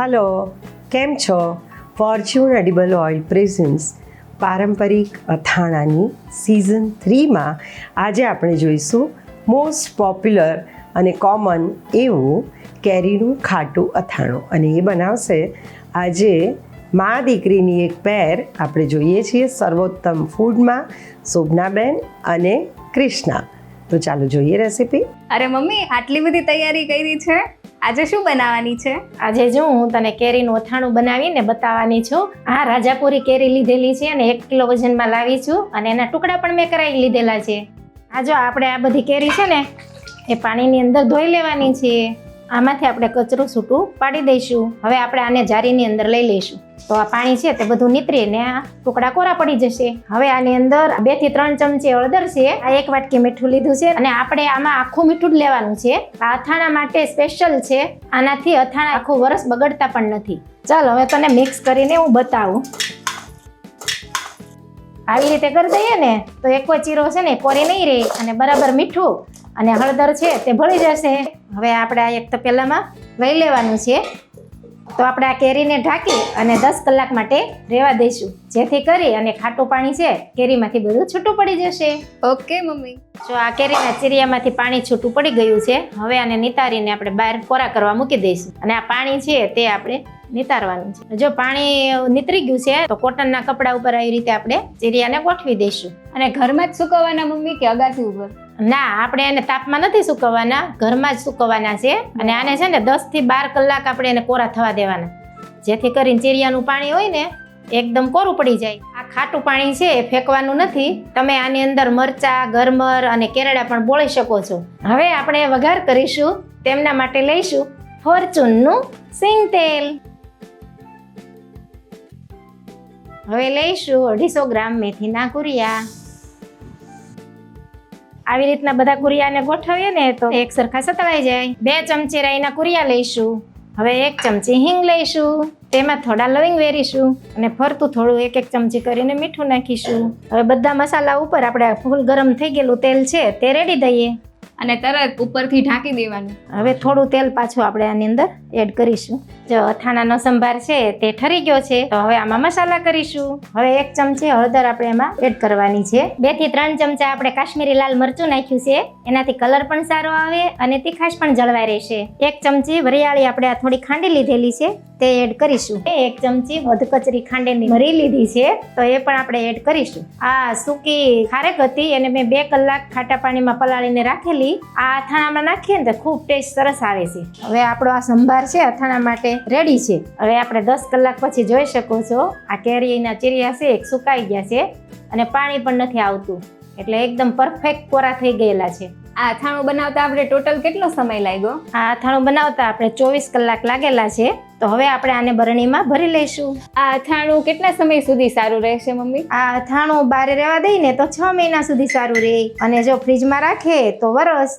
Hello, કેમ છો? Fortune edible oil presence પારંપરિક અથાણાની સિઝન 3માં આજે આપણે જોઈશું મોસ્ટ પોપ્યુલર અને કોમન એવું કેરીનું ખાટું અથાણું, અને એ બનાવશે આજે મા દીકરીની એક પેર આપણે જોઈએ છીએ સર્વોત્તમ ફૂડમાં, શોભનાબેન અને ક્રિષ્ના. તો ચાલો જોઈએ રેસીપી. અરે મમ્મી, આટલી બધી તૈયારી કરી છે. આજે શું બનાવવાની છે? આજે જો હું તને કેરીનું અથાણું બનાવીને બતાવવાની છું. હા, રાજાપુરી કેરી લીધેલી છે અને 1 કિલો વજનમાં લાવી છું, અને એના ટુકડા પણ મેં કરાવી લીધેલા છે. આ જો આપણે આ બધી કેરી છે ને એ પાણીની અંદર ધોઈ લેવાની છે. આમાંથી આપણે કચરું છૂટું પાડી દઈશું. હવે આપણે આને જારીની અંદર લઈ લઈશું, તો આ પાણી છે તે બધું નીતરીને આ ટુકડા કોરા પડી જશે. હવે આની અંદર 2 થી 3 ચમચી હળદર છે, આ 1 વાટકી મીઠું લીધું છે, અને આપણે આમાં આખું મીઠું જ લેવાનું છે. આ અથાણા માટે સ્પેશિયલ છે. આનાથી અથાણા આખું વરસ બગડતા પણ નથી. ચાલ હવે તને મિક્સ કરીને હું બતાવું. આવી રીતે કરી દઈએ ને તો એકવો ચીરો છે ને કોરી નહીં રહે, અને બરાબર મીઠું અને હળદર છે તે ભળી જશે. હવે આપણે આ એક તપેલામાં લઈ લેવાનું છે. તો આપણે આ કેરીને ઢાંકી અને 10 કલાક માટે રહેવા દઈશું, જેથી કરી અને ખાટું પાણી છે કેરીમાંથી બધું છૂટું પડી જશે. Okay mummy. જો આ કેરીના ચીરિયામાંથી પાણી છૂટું પડી ગયું છે. હવે આને નિતારીને આપણે બહાર કોરા કરવા મૂકી દઈશું, અને આ પાણી છે તે આપણે નિતારવાનું છે. જો પાણી નીતરી ગયું છે તો કોટનના કપડા ઉપર આવી રીતે આપણે ચીરિયાને ગોઠવી દઈશું. અને ઘરમાં જ સુકવવાના મમ્મી કે અગાસી ઉપર? ના, આપણે એને તાપમાં નથી સુકવવાના, ઘરમાં જ સુકવવાના છે. અને આને છે ને 10 થી 12 કલાક આપણે એને કોરા થવા દેવાના, જેથી કરીને ચીરિયાનું પાણી હોય ને એકદમ કોરું પડી જાય. આ ખાટું પાણી છે એ ફેંકવાનું નથી. તમે આની અંદર મરચા, ગરમર અને કેરડા પણ બોળી શકો છો. હવે આપણે વઘાર કરીશું. તેમના માટે લઈશું ફોર્ચ્યુનનું સિંગ તેલ. હવે લઈશું 250 ગ્રામ મેથીના કુરિયા. આવી રીતના બધા કુરિયાને ગોઠવીએ ને તો એક સરખા સતળાઈ જાય. 2 ચમચી રાઈના કુરિયા લઈશું. હવે 1 ચમચી હિંગ લઈશું, તેમાં થોડા લવિંગ વેરીશું, અને ફરતું થોડું 1 ચમચી કરીને મીઠું નાખીશું. હવે બધા મસાલા ઉપર આપણે ફૂલ ગરમ થઈ ગયેલું તેલ છે તે રેડી દઈએ, અને તરત ઉપરથી ઢાંકી દેવાનું. હવે થોડું તેલ પાછું આપણે આની અંદર એડ કરીશું. જો અથાણાનો સંભાર છે તે ઠરી ગયો છે, તો હવે આમાં મસાલા કરીશું. હવે 1 ચમચી હળદર આપણે એમાં એડ કરવાની છે. 2 થી 3 ચમચા આપણે કાશ્મીરી લાલ મરચું નાખ્યું છે, એનાથી કલર પણ સારો આવે અને તીખાશ પણ જળવાઈ રહેશે. 1 ચમચી વરિયાળી આપણે આ થોડી ખાંડી લીધેલી છે તે એડ કરીશું. 1 ચમચી વધકચરી ખાંડેલી મરી લીધી છે, તો એ પણ આપણે એડ કરીશું. આ સૂકી ખારેક હતી, એને મેં 2 કલાક ખાટા પાણીમાં પલાળીને રાખેલી. આ અથાણામાં નાખીએ ને તો ખૂબ ટેસ્ટ સરસ આવે છે. હવે આપણો આ સંભાર છે અથાણા માટે રેડી છે. હવે આપણે 10 કલાક પછી જોઈ શકો છો આ કેરીના ચીરિયા છે એક સુકાઈ ગયા છે, અને પાણી પણ નથી આવતું, એટલે એકદમ પરફેક્ટ કોરા થઈ ગયેલા છે. આ અથાણું બનાવતા આપણે ટોટલ કેટલો સમય લાગ્યો? આ અથાણું બનાવતા આપણે 24 કલાક લાગેલા છે. તો હવે આપણે આને બરણીમાં ભરી લઈશું. આ અથાણું કેટલા સમય સુધી સારું રહેશે મમ્મી? આ અથાણું બહાર રહેવા દઈએ ને તો 6 મહિના સુધી સારું રહે, અને જો ફ્રીજમાં રાખે તો વરસ.